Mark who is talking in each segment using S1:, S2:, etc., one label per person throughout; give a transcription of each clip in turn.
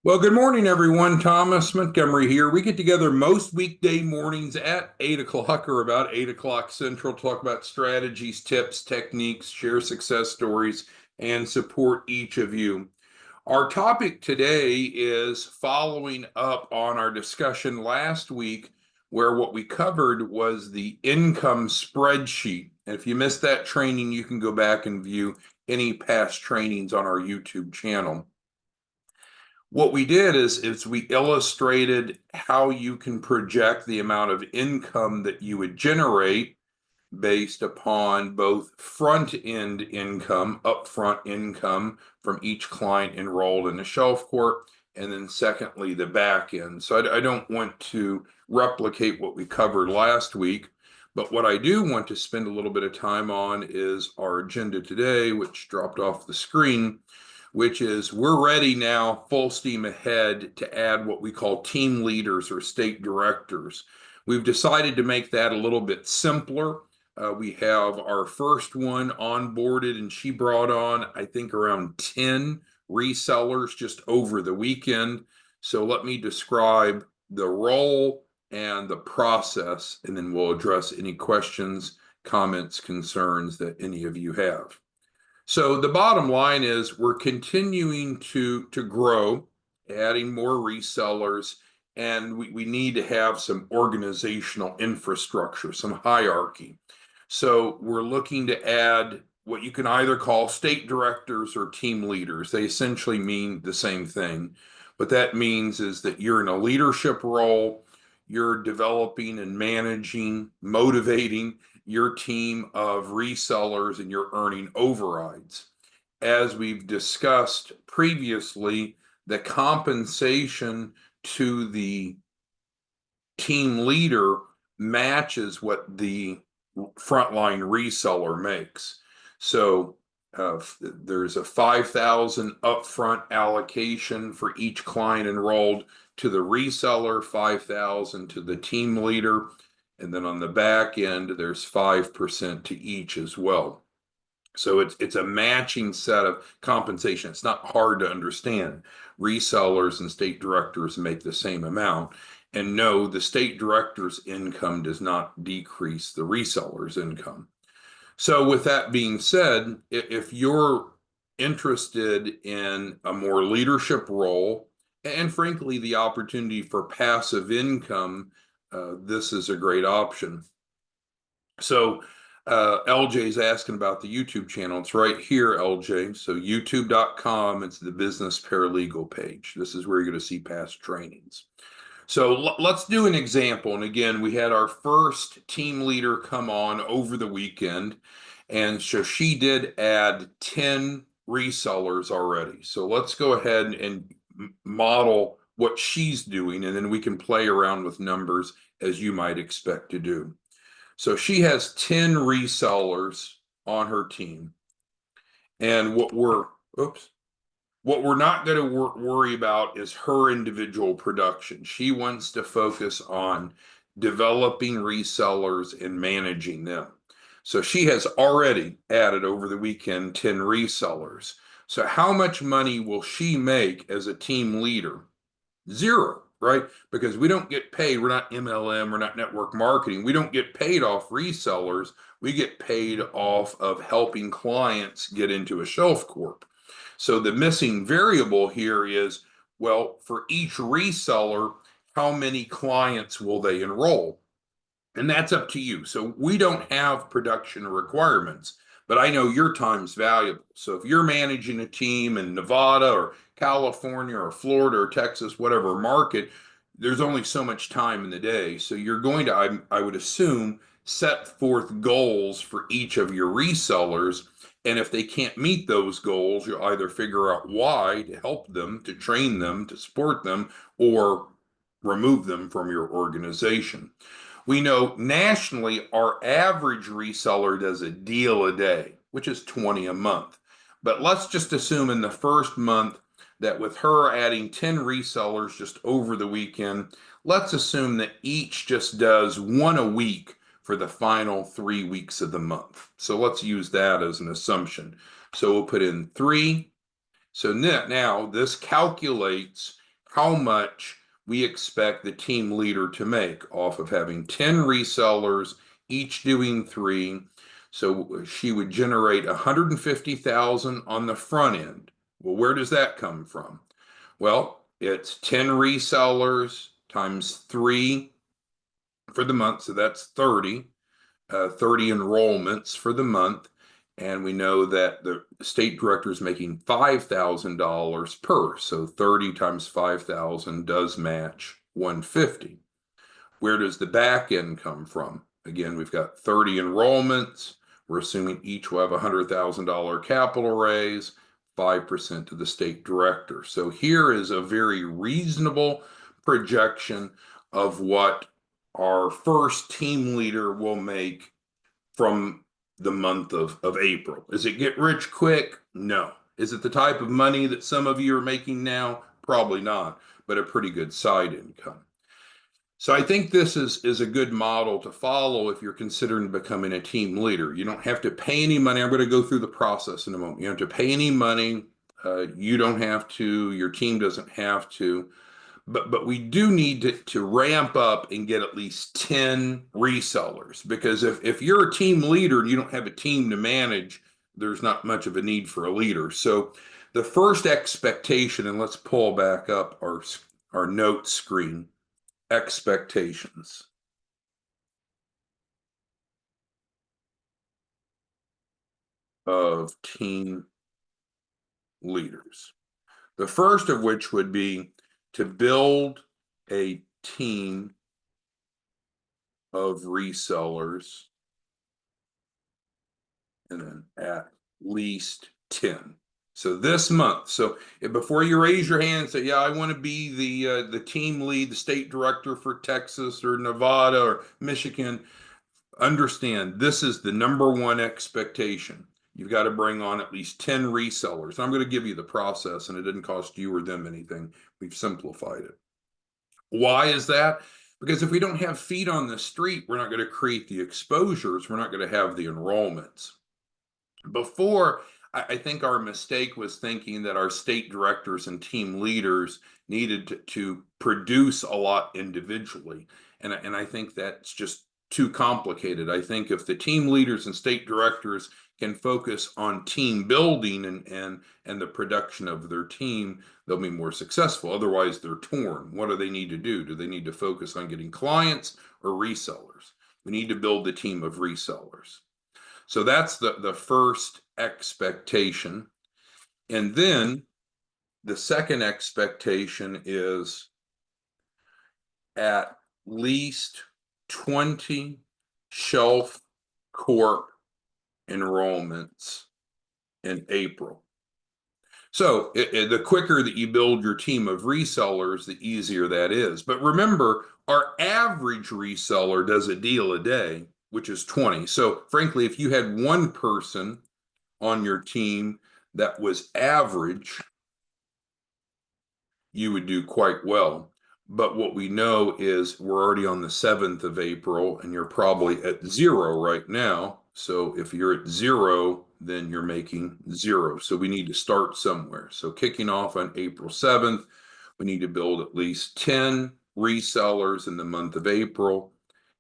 S1: Well, good morning, everyone. Thomas Montgomery here. We get together most weekday mornings at 8 o'clock or about 8 o'clock Central, talk about strategies, tips, techniques, share success stories, and support each of you. Our topic today is following up on our discussion last week, where what we covered was the income spreadsheet. And if you missed that training, you can go back and view any past trainings on our YouTube channel. What we did is we illustrated how you can project the amount of income that you would generate based upon both front-end income, upfront income from each client enrolled in a Shelf Corp, and then secondly, the back end. So I don't want to replicate what we covered last week, but what I do want to spend a little bit of time on is our agenda today, which dropped off the screen, which is we're ready now, full steam ahead, to add what we call team leaders or state directors. We've decided to make that a little bit simpler. We have our first one onboarded, and she brought on, I think, around 10 resellers just over the weekend. So let me describe the role and the process, and then we'll address any questions, comments, concerns that any of you have. So the bottom line is we're continuing to grow, adding more resellers, and we need to have some organizational infrastructure, some hierarchy. So we're looking to add what you can either call state directors or team leaders. They essentially mean the same thing. What that means is that you're in a leadership role, you're developing and managing, motivating your team of resellers, and you're earning overrides. As we've discussed previously, the compensation to the team leader matches what the frontline reseller makes. So there's a 5,000 upfront allocation for each client enrolled to the reseller, 5,000 to the team leader, and then on the back end, there's 5% to each as well. So it's a matching set of compensation. It's not hard to understand. Resellers and state directors make the same amount. And no, the state director's income does not decrease the reseller's income. So with that being said, if you're interested in a more leadership role, and frankly, the opportunity for passive income, this is a great option. So LJ's asking about the YouTube channel. It's right here, LJ. So youtube.com, it's the business paralegal page. This is where you're going to see past trainings. So let's do an example. And again, we had our first team leader come on over the weekend. And so she did add 10 resellers already. So let's go ahead and model what she's doing, and then we can play around with numbers as you might expect to do. So she has 10 resellers on her team. And what we're not going to worry about is her individual production. She wants to focus on developing resellers and managing them. So she has already added over the weekend 10 resellers. So how much money will she make as a team leader? Zero, right? Because we don't get paid. We're not MLM, we're not network marketing. We don't get paid off resellers. We get paid off of helping clients get into a Shelf Corp. So the missing variable here is, well, for each reseller, how many clients will they enroll? And that's up to you. So we don't have production requirements, but I know your time's valuable. So if you're managing a team in Nevada or California or Florida or Texas, whatever market, there's only so much time in the day. So you're going to, I would assume, set forth goals for each of your resellers. And if they can't meet those goals, you'll either figure out why to help them, to train them, to support them, or remove them from your organization. We know nationally our average reseller does a deal a day, which is 20 a month. But let's just assume in the first month that with her adding 10 resellers just over the weekend, let's assume that each just does one a week for the final 3 weeks of the month. So let's use that as an assumption. So we'll put in 3. So now this calculates how much we expect the team leader to make off of having 10 resellers, each doing three. So she would generate 150,000 on the front end. Well, where does that come from? Well, it's 10 resellers times three for the month, so that's 30. 30 enrollments for the month. And we know that the state director is making $5,000 per. So 30 times 5,000 does match 150. Where does the back end come from? Again, we've got 30 enrollments. We're assuming each will have a $100,000 capital raise, 5% to the state director. So here is a very reasonable projection of what our first team leader will make from the month of April. Is it get rich quick? No. Is it the type of money that some of you are making now? Probably not, but a pretty good side income. So I think this is a good model to follow if you're considering becoming a team leader. You don't have to pay any money. I'm going to go through the process in a moment. You don't have to pay any money. You don't have to. Your team doesn't have to. But we do need to ramp up and get at least 10 resellers, because if you're a team leader and you don't have a team to manage, there's not much of a need for a leader. So the first expectation, and let's pull back up our note screen, expectations of team leaders. The first of which would be to build a team of resellers, and then at least 10. So this month, so before you raise your hand and say, yeah, I want to be the team lead, the state director for Texas or Nevada or Michigan, understand this is the number one expectation. You've got to bring on at least 10 resellers. I'm going to give you the process, and it didn't cost you or them anything. We've simplified it. Why is that? Because if we don't have feet on the street, we're not going to create the exposures. We're not going to have the enrollments. Before, I think our mistake was thinking that our state directors and team leaders needed to produce a lot individually. And I think that's just too complicated. I think if the team leaders and state directors can focus on team building and the production of their team, they'll be more successful. Otherwise, they're torn. What do they need to do? Do they need to focus on getting clients or resellers? We need to build the team of resellers. So that's the first expectation. And then the second expectation is at least 20 Shelf Corp enrollments in April. So the quicker that you build your team of resellers, the easier that is. But remember, our average reseller does a deal a day, which is 20. So frankly, if you had one person on your team that was average, you would do quite well. But what we know is we're already on the 7th of April, and you're probably at 0 right now. So if you're at 0, then you're making 0. So we need to start somewhere. So kicking off on April 7th, we need to build at least 10 resellers in the month of April,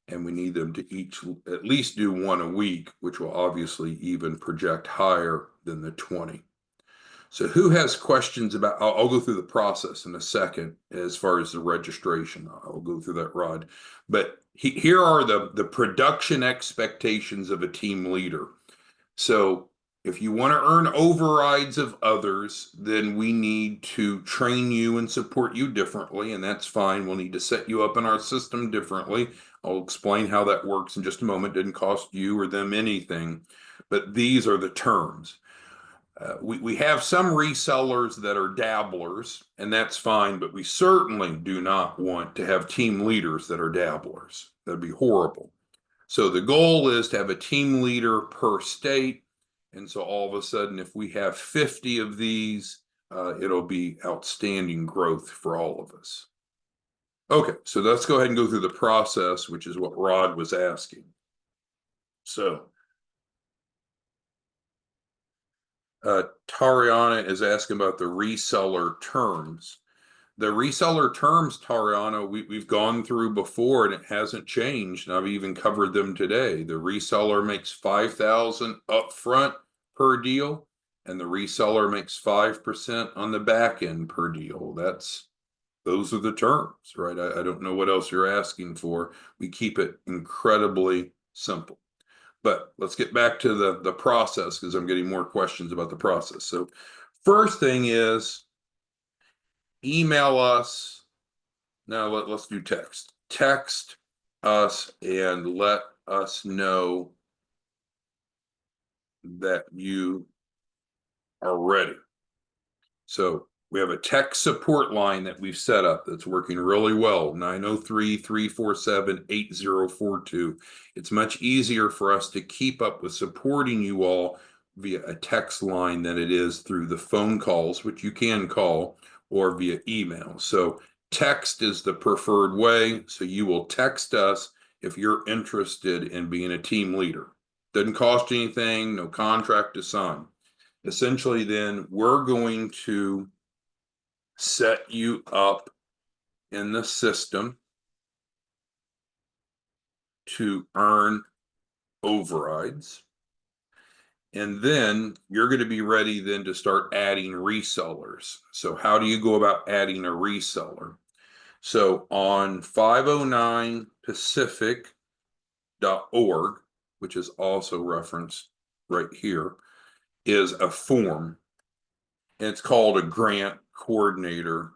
S1: and we need them to each at least do one a week, which will obviously even project higher than the 20. So who has questions about, I'll go through the process in a second as far as the registration. I'll go through that, Rod. But here are the production expectations of a team leader. So if you want to earn overrides of others, then we need to train you and support you differently, and that's fine. We'll need to set you up in our system differently. I'll explain how that works in just a moment. It didn't cost you or them anything, but these are the terms. We have some resellers that are dabblers, and that's fine, but we certainly do not want to have team leaders that are dabblers. That'd be horrible. So the goal is to have a team leader per state. And so all of a sudden, if we have 50 of these, it'll be outstanding growth for all of us. Okay, so let's go ahead and go through the process, which is what Rod was asking. So Tariana is asking about the reseller terms. The reseller terms, Tariana, we've gone through before and it hasn't changed. And I've even covered them today. The reseller makes 5,000 upfront per deal, and the reseller makes 5% on the back end per deal. Those are the terms, right? I don't know what else you're asking for. We keep it incredibly simple. But let's get back to the process, because I'm getting more questions about the process. So first thing is email us. Now let's do text. Text us and let us know that you are ready. So we have a tech support line that we've set up that's working really well, 903-347-8042. It's much easier for us to keep up with supporting you all via a text line than it is through the phone calls, which you can call, or via email. So text is the preferred way. So you will text us if you're interested in being a team leader. Doesn't cost you anything, no contract to sign. Essentially, then we're going to set you up in the system to earn overrides. And then you're going to be ready then to start adding resellers. So how do you go about adding a reseller? So on 509pacific.org, which is also referenced right here, is a form. And it's called a grant coordinator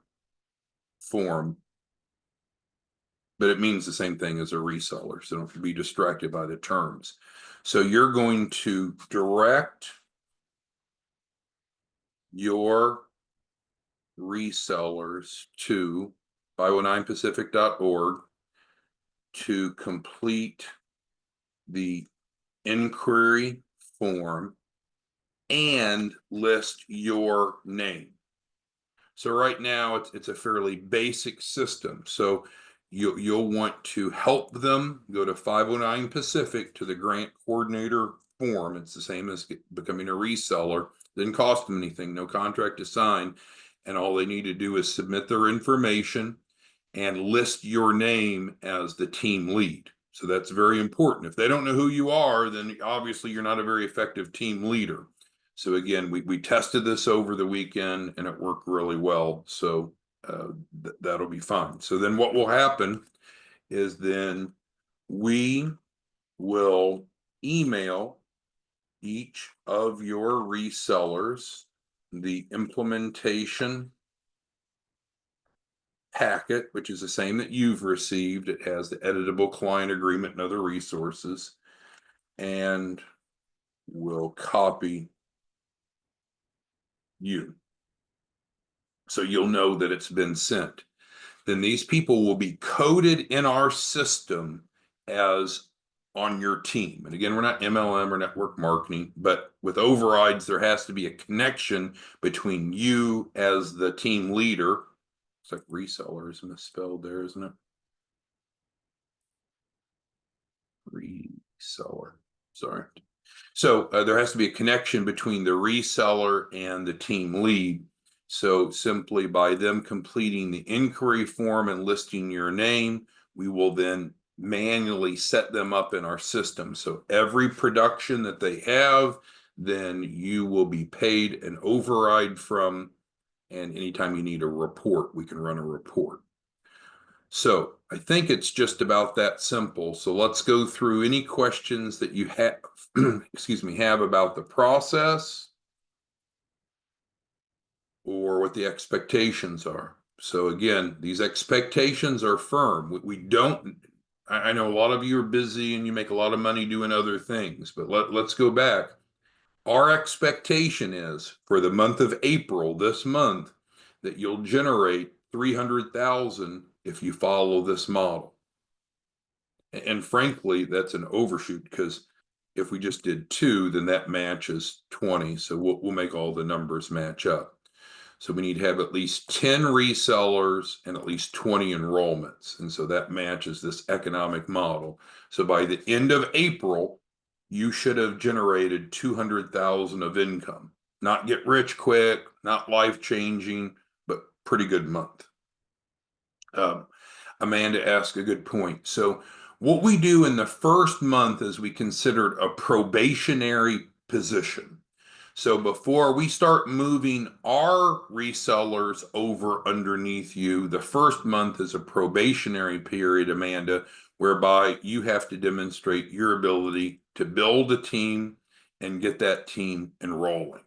S1: form, but it means the same thing as a reseller. So don't be distracted by the terms. So you're going to direct your resellers to 509pacific.org to complete the inquiry form and list your name. So right now it's a fairly basic system. So you'll want to help them go to 509 Pacific to the grant coordinator form. It's the same as becoming a reseller. Didn't cost them anything, no contract to sign. And all they need to do is submit their information and list your name as the team lead. So that's very important. If they don't know who you are, then obviously you're not a very effective team leader. So again, we tested this over the weekend and it worked really well. So that'll be fine. So then what will happen is then we will email each of your resellers the implementation packet, which is the same that you've received. It has the editable client agreement and other resources, and we'll copy you. So you'll know that it's been sent. Then these people will be coded in our system as on your team. And again, we're not MLM or network marketing, but with overrides, there has to be a connection between you as the team leader. It's like reseller is misspelled there, isn't it? Reseller, sorry. So there has to be a connection between the reseller and the team lead. So simply by them completing the inquiry form and listing your name, we will then manually set them up in our system. So every production that they have, then you will be paid an override from, and anytime you need a report, we can run a report. So I think it's just about that simple. So let's go through any questions that you have, excuse me, have about the process or what the expectations are. So again, these expectations are firm. We don't, I know a lot of you are busy and you make a lot of money doing other things, but let's go back. Our expectation is for the month of April, this month, that you'll generate 300,000 if you follow this model. And frankly, that's an overshoot, because if we just did 2, then that matches 20. So we'll make all the numbers match up. So we need to have at least 10 resellers and at least 20 enrollments. And so that matches this economic model. So by the end of April, you should have generated 200,000 of income. Not get rich quick, not life changing, but pretty good month. Um, Amanda asked a good point. So, what we do in the first month is we considered a probationary position. So, before we start moving our resellers over underneath you, the first month is a probationary period, Amanda, whereby you have to demonstrate your ability to build a team and get that team enrolling.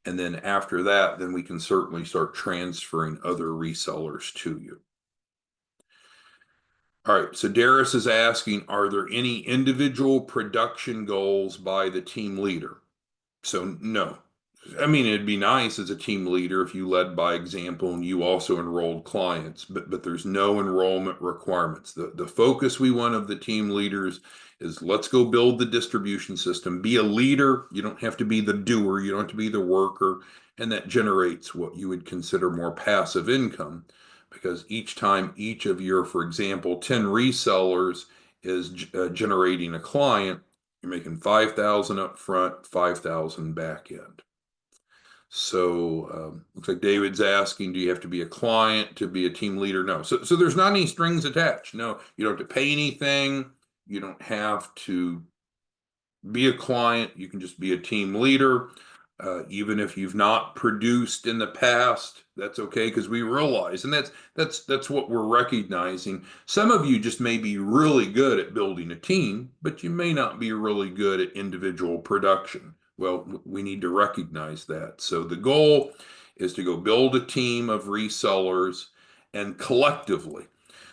S1: And then after that, then we can certainly start transferring other resellers to you. All right, so Darius is asking, are there any individual production goals by the team leader? So no. I mean, it'd be nice as a team leader if you led by example and you also enrolled clients, but there's no enrollment requirements. The focus we want of the team leaders is let's go build the distribution system. Be a leader. You don't have to be the doer. You don't have to be the worker. And that generates what you would consider more passive income because each time each of your, for example, 10 resellers is generating a client, you're making 5,000 up front, 5,000 back end. So looks like David's asking, do you have to be a client to be a team leader? No. So there's not any strings attached. No, you don't have to pay anything. You don't have to be a client. You can just be a team leader. Even if you've not produced in the past, that's okay because we realize, and that's what we're recognizing. Some of you just may be really good at building a team, but you may not be really good at individual production. Well, we need to recognize that. So the goal is to go build a team of resellers and collectively.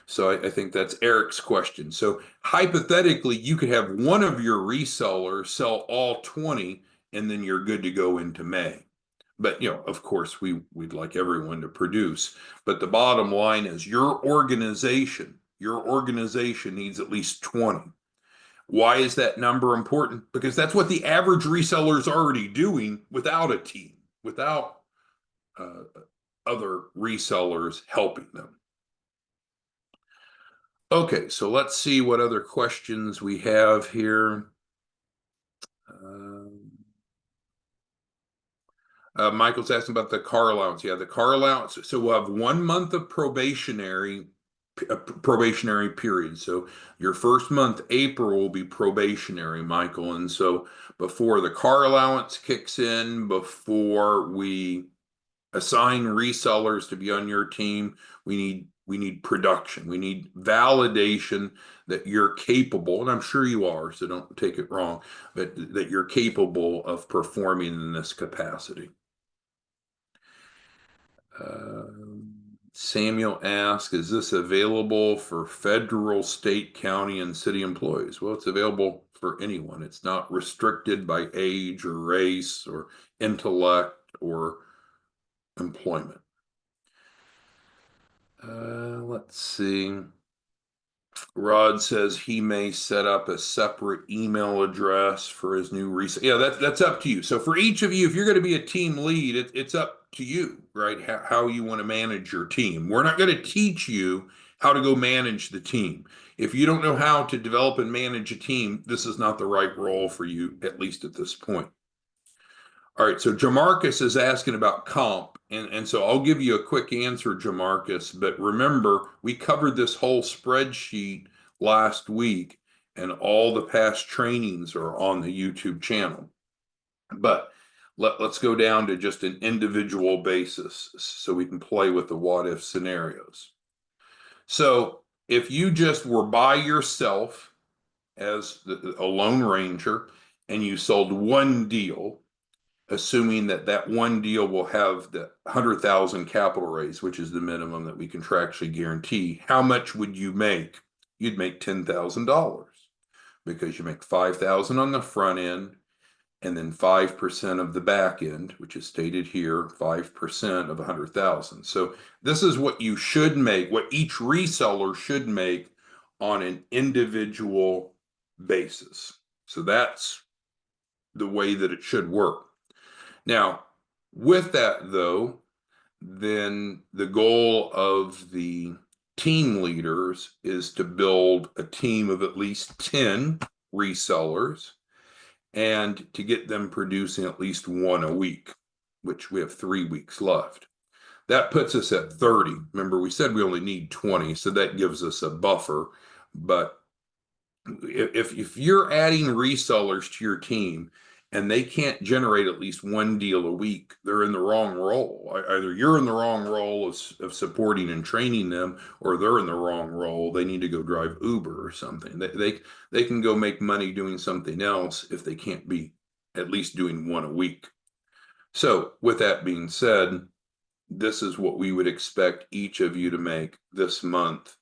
S1: So I think that's Eric's question. So hypothetically, you could have one of your resellers sell all 20 and then you're good to go into May. But of course, we'd like everyone to produce. But the bottom line is your organization needs at least 20. Why is that number important? Because that's what the average reseller is already doing without a team, without uh, other resellers helping them. Okay, so let's see what other questions we have here. Michael's asking about the car allowance. Yeah, the car allowance. So we'll have 1 month of probationary period. So your first month, April, will be probationary, Michael. And so before the car allowance kicks in, before we assign resellers to be on your team, we need production. We need validation that you're capable, and I'm sure you are, so don't take it wrong, but that you're capable of performing in this capacity. Samuel asks, is this available for federal, state, county, and city employees? Well, it's available for anyone. It's not restricted by age or race or intellect or employment. Let's see. Rod says he may set up a separate email address for his new research. Yeah, that's up to you. So for each of you, if you're going to be a team lead, it's up to you, right? How you want to manage your team. We're not going to teach you how to go manage the team. If you don't know how to develop and manage a team, this is not the right role for you, at least at this point. All right, so Jamarcus is asking about comp, and so I'll give you a quick answer, Jamarcus, but remember, we covered this whole spreadsheet last week, and all the past trainings are on the YouTube channel. But let's go down to just an individual basis so we can play with the what if scenarios. So if you just were by yourself as a lone ranger and you sold one deal, assuming that one deal will have the 100,000 capital raise, which is the minimum that we contractually guarantee, how much would you make? You'd make $10,000 because you make 5,000 on the front end and then 5% of the back end, which is stated here, 5% of 100,000. So this is what you should make, what each reseller should make on an individual basis. So that's the way that it should work. Now, with that though, then the goal of the team leaders is to build a team of at least 10 resellers and to get them producing at least one a week, which we have 3 weeks left. That puts us at 30. Remember, we said we only need 20, so that gives us a buffer. But if you're adding resellers to your team and they can't generate at least one deal a week, they're in the wrong role. Either you're in the wrong role of supporting and training them, or they're in the wrong role. They need to go drive Uber or something. They can go make money doing something else if they can't be at least doing one a week. So with that being said, this is what we would expect each of you to make this month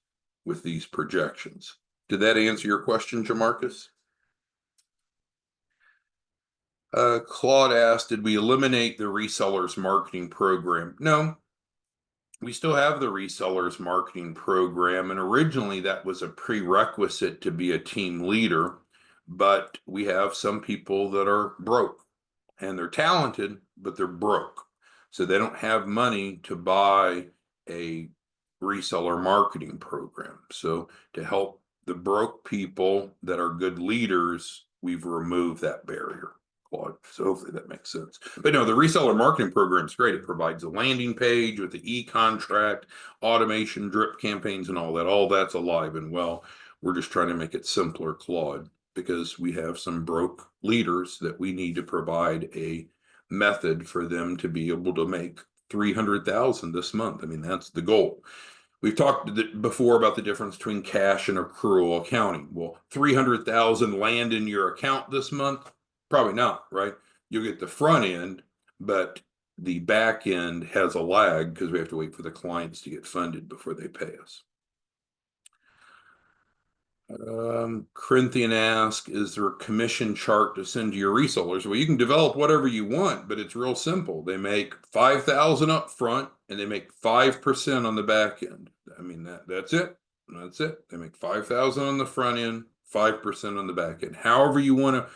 S1: with these projections. Did that answer your question, Jamarcus? Claude asked, did we eliminate the resellers marketing program? No, we still have the resellers marketing program. And originally that was a prerequisite to be a team leader, but we have some people that are broke and they're talented, but they're broke. So they don't have money to buy a reseller marketing program. So to help the broke people that are good leaders, we've removed that barrier, Claude. So hopefully that makes sense. But no, the reseller marketing program is great. It provides a landing page with the e-contract, automation, drip campaigns, and all that. All that's alive and well. We're just trying to make it simpler, Claude, because we have some broke leaders that we need to provide a method for them to be able to make 300,000 this month. I mean, that's the goal. We've talked before about the difference between cash and accrual accounting. Well, 300,000 land in your account this month? Probably not, right? You'll get the front end, but the back end has a lag because we have to wait for the clients to get funded before they pay us. Corinthian asked, is there a commission chart to send to your resellers? Well, you can develop whatever you want, but it's real simple. They make 5,000 up front and they make 5% on the back end. I mean, that's it. That's it. They make 5,000 on the front end, 5% on the back end. However you want to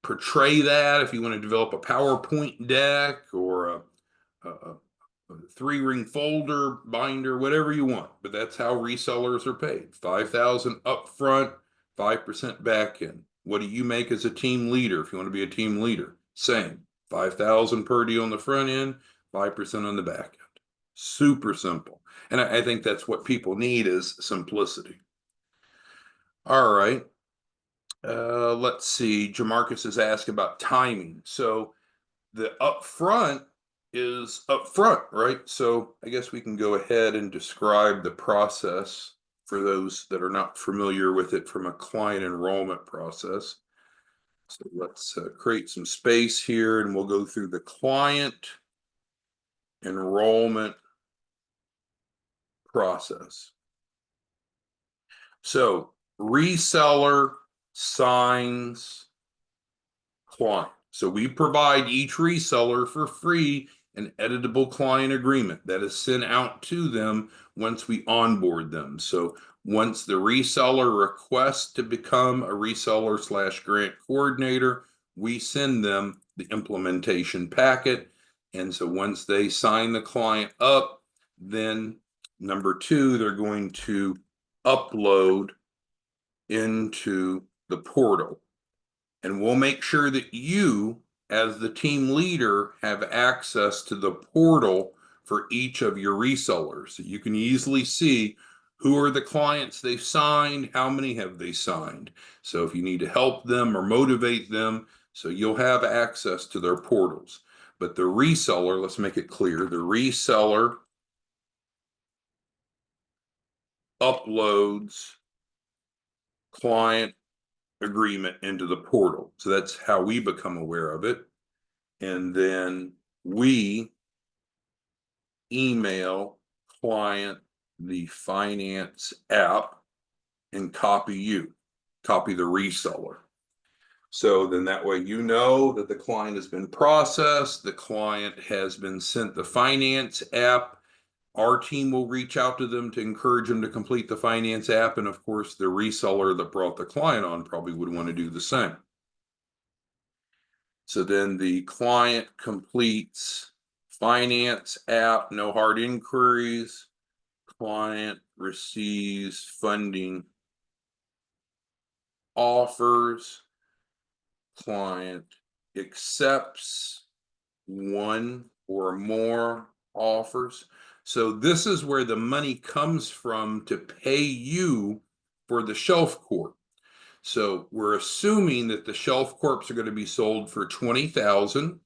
S1: portray that, if you want to develop a PowerPoint deck or a 3-ring folder, binder, whatever you want. But that's how resellers are paid. 5,000 up front, 5% back end. What do you make as a team leader if you want to be a team leader? Same. 5,000 per deal on the front end, 5% on the back end. Super simple. And I think that's what people need is simplicity. All right. Let's see. Jamarcus has asked about timing. So the upfront is upfront, right? So I guess we can go ahead and describe the process for those that are not familiar with it from a client enrollment process. So let's create some space here and we'll go through the client enrollment process. So reseller signs client. So we provide each reseller for free an editable client agreement that is sent out to them once we onboard them. So once the reseller requests to become a reseller/grant coordinator, we send them the implementation packet. And so once they sign the client up, then number 2, they're going to upload into the portal. And we'll make sure that you, as the team leader, have access to the portal for each of your resellers. So you can easily see who are the clients they've signed, how many have they signed. So if you need to help them or motivate them, so you'll have access to their portals. But the reseller, let's make it clear, the reseller uploads client agreement into the portal. So that's how we become aware of it. And then we email client the finance app and copy the reseller. So then that way you know that the client has been processed, the client has been sent the finance app. Our team will reach out to them to encourage them to complete the finance app. And of course, the reseller that brought the client on probably would want to do the same. So then the client completes finance app, no hard inquiries. Client receives funding offers. Client accepts one or more offers. So this is where the money comes from to pay you for the Shelf Corp. So we're assuming that the Shelf Corps are going to be sold for 20,000.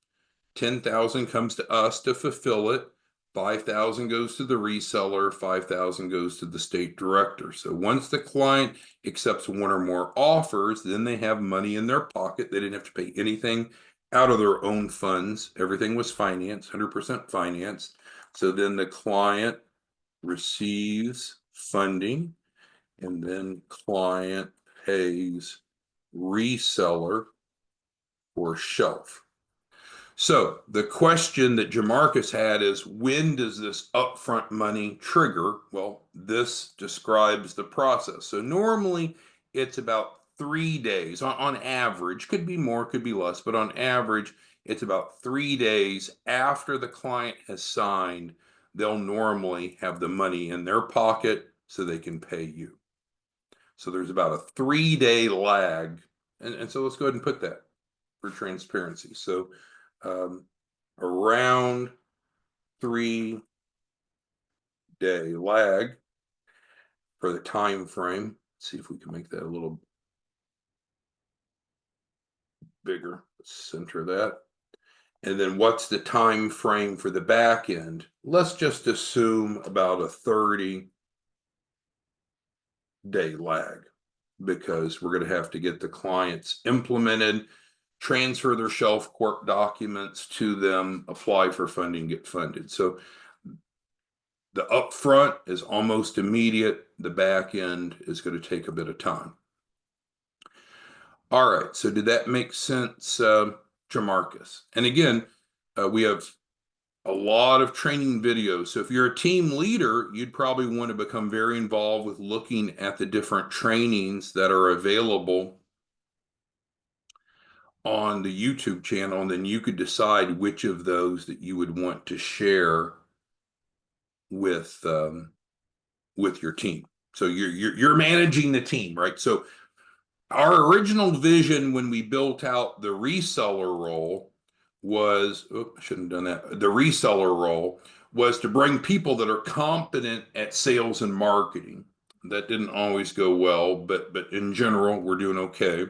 S1: 10,000 comes to us to fulfill it. 5,000 goes to the reseller, 5,000 goes to the state director. So once the client accepts one or more offers, then they have money in their pocket. They didn't have to pay anything out of their own funds. Everything was financed, 100% financed. So then the client receives funding, and then client pays reseller for shelf. So the question that Jamarcus had is, when does this upfront money trigger? Well, this describes the process. So normally it's about 3 days on average, could be more, could be less, but on average, it's about 3 days after the client has signed, they'll normally have the money in their pocket so they can pay you. So there's about a 3-day lag. And so let's go ahead and put that for transparency. So around 3-day lag for the time frame. Let's see if we can make that a little bigger. Let's center that. And then what's the time frame for the back end? Let's just assume about a 30-day lag, because we're going to have to get the clients implemented, transfer their Shelf Corp documents to them, apply for funding, get funded. So the upfront is almost immediate. The back end is going to take a bit of time. All right. So did that make sense, Jamarcus? And again, we have a lot of training videos. So if you're a team leader, you'd probably want to become very involved with looking at the different trainings that are available on the YouTube channel, and then you could decide which of those that you would want to share with your team. So you're managing the team, right? So our original vision when we built out the reseller role was, I shouldn't have done that. The reseller role was to bring people that are competent at sales and marketing. That didn't always go well, but in general, we're doing okay.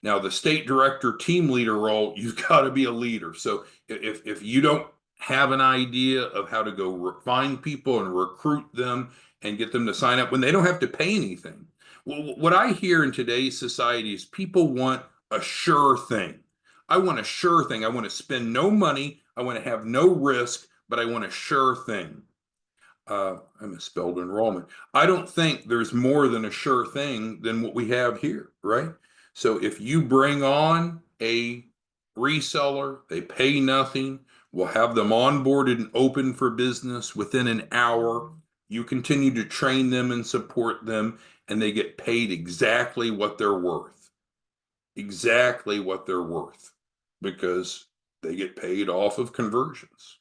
S1: Now, the state director team leader role, you've got to be a leader. So if you don't have an idea of how to go find people and recruit them and get them to sign up when they don't have to pay anything. Well, what I hear in today's society is people want a sure thing. I want a sure thing. I want to spend no money. I want to have no risk, but I want a sure thing. I misspelled enrollment. I don't think there's more than a sure thing than what we have here, right? So if you bring on a reseller, they pay nothing, we'll have them onboarded and open for business within an hour. You continue to train them and support them, and they get paid exactly what they're worth. Exactly what they're worth, because they get paid off of conversions.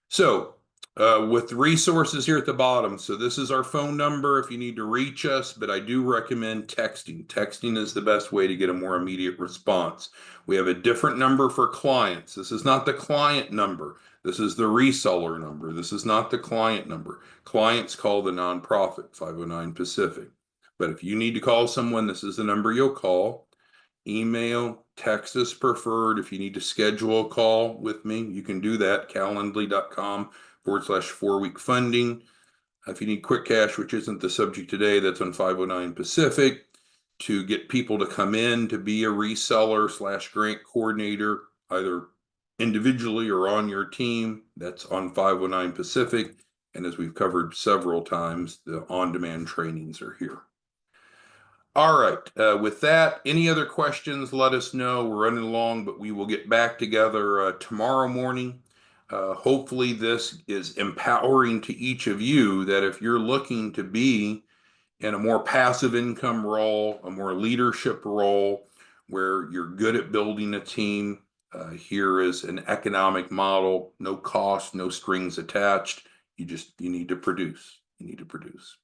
S1: So with the resources here at the bottom, so this is our phone number if you need to reach us, but I do recommend texting. Texting is the best way to get a more immediate response. We have a different number for clients. This is not the client number. This is the reseller number. This is not the client number. Clients call the nonprofit, 509 Pacific. But if you need to call someone, this is the number you'll call. Email, text is preferred. If you need to schedule a call with me, you can do that. Calendly.com/4-week funding. If you need quick cash, which isn't the subject today, that's on 509 Pacific. To get people to come in to be a reseller/grant coordinator, either individually or on your team, that's on 509 Pacific. And as we've covered several times, the on-demand trainings are here. All right. With that, any other questions, let us know. We're running along, but we will get back together tomorrow morning. Hopefully this is empowering to each of you, that if you're looking to be in a more passive income role, a more leadership role, where you're good at building a team, here is an economic model, no cost, no strings attached. You need to produce. You need to produce.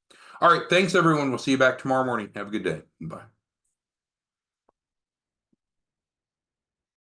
S1: All right. Thanks, everyone. We'll see you back tomorrow morning. Have a good day. Bye.